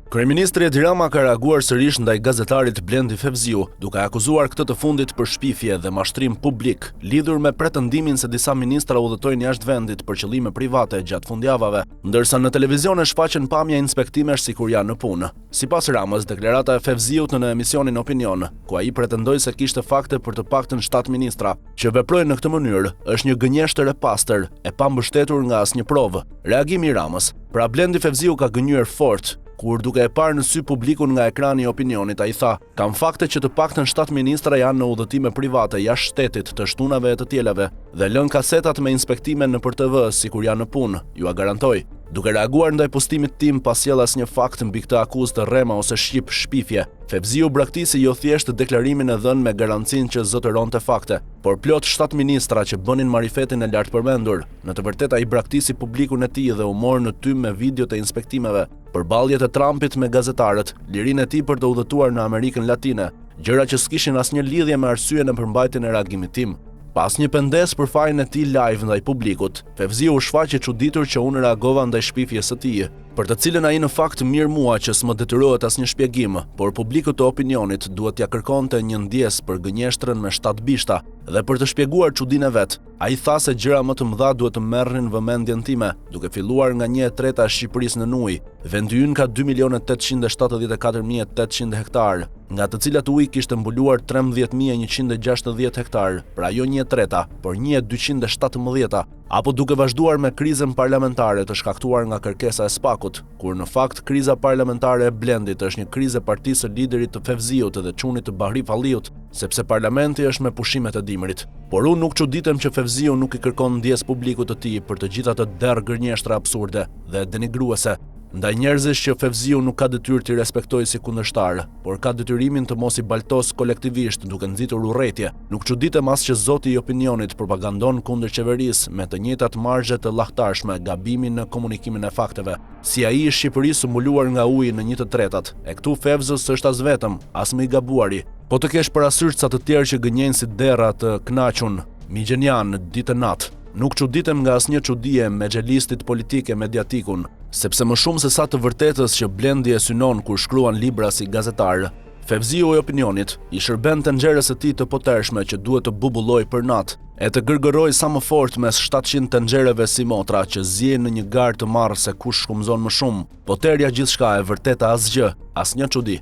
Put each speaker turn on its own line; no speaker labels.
Kryeministri Edi Rama ka reaguar sërish ndaj gazetarit Blendi Fevziu, duke akuzuar këtë të fundit për shpifje dhe mashtrim publik, lidhur me pretendimin se disa ministra udhëtojnë jashtë vendit për qëllime private gjatë fundjavave, ndërsa në televizion e shfaqen pamja inspektimesh sikur janë në punë. Sipas Ramës, deklarata e Fevziut në emisionin Opinion, ku ai pretendoi se kishte fakte për të paktën 7 ministra që veprojnë në këtë mënyrë, është një gënjeshtër e pastër, e pambështetur nga asnjë provë. Reagimi i Ramës. Pra Blendi Fevziu ka gënyer fort, kur duke e parë në sy publikun nga ekrani i Opinionit, ai tha: "Kam fakte që të paktën 7 ministra janë në udhëtime private jashtë shtetit të shtunave e të tjeleve dhe lën kasetat me inspektime nëpër TV sikur janë në punë, ju a garantoj." Duke reaguar ndaj postimit tim pa sjell asnjë fakt mbi këtë akuzë të rrema ose shqip shpifje, Fevziu braktisi jo thjesht deklarimin e dhënë me garancinë që zotëronte fakte, por plot 7 ministra që bënin marifetin e lartë përmendur. Në të vërtetë ai braktisi publikun e tij dhe u mor në tym me videot e inspektimeve, përballjet e Trumpit me gazetarët, lirinë e tij për të udhëtuar në Amerikën Latine, gjëra që s'kishin asnjë lidhje me arsyeën e përmbajtjen e reagimit tim. Pas një pendes për fajin e tij live ndaj publikut, Fevziu u shfaq i çuditur që unë reagova ndaj shpifjes së tij, për të cilën ai në fakt mirë mua që s'më detyrohet asnjë shpjegim, por publiku të Opinionit duhet t'ia kërkonte një ndjes për gënjeshtrën me 7 bishta dhe për të shpjeguar çudinë e vet. Ai tha se gjëra më të mëdha duhet të merrnin vëmendjen time, duke filluar nga 1/3 e Shqipërisë në ujë. Vendi ynë ka 2.874.800 hektar, nga të cilat uji kishte mbuluar 13.160 hektar, pra jo 1/3, por 1/217, apo duke vazhduar me krizën parlamentare të shkaktuar nga kërkesa e SPAK-ut, kur në fakt kriza parlamentare e Blendit është një krizë e partisë së liderit të Fevziut dhe çunit të Bahri Falliut, sepse parlamenti është me pushimet e dimrit. Por unë nuk çuditem që Fevziu nuk i kërkon ndjes publikut të tij për të gjitha të derë gërnjeshtra absurde dhe denigruese ndaj njerëzish që Fevziu nuk ka detyrë t'i respektojë si kundërshtar, por ka detyrimin të mos i baltos kolektivisht duke nxitur urrëtie. Nuk çuditem as që zoti i Opinionit propagandon kundër qeverisë me të njëjtat marzhe të llahtarshme, gabimin në komunikimin e fakteve. Si ai i Shqipërisë mbuluar nga uji në 1/3, e këtu Fevzës është as vetëm, as më i gabuari. Po të kesh parasysh ca të tjerë që gënjejnë si derra të kënaqun, migjenian ditë natë. Nuk çuditem nga asnjë çudie me xhelistit politik e mediatikun, sepse më shumë se sa të vërtetës që Blendi e synon kur shkruan libra si gazetar, Fevziu i Opinionit i shërben tenxherës së tij të potershme që duhet të bubulloj për natë, e të gërgëroj sa më fort mes 700 tenxherëve si motra që zjejnë në një garë të marrë se kush shkumzon më shumë. Poterja gjithçka, e vërteta asgjë, asnjë çudi.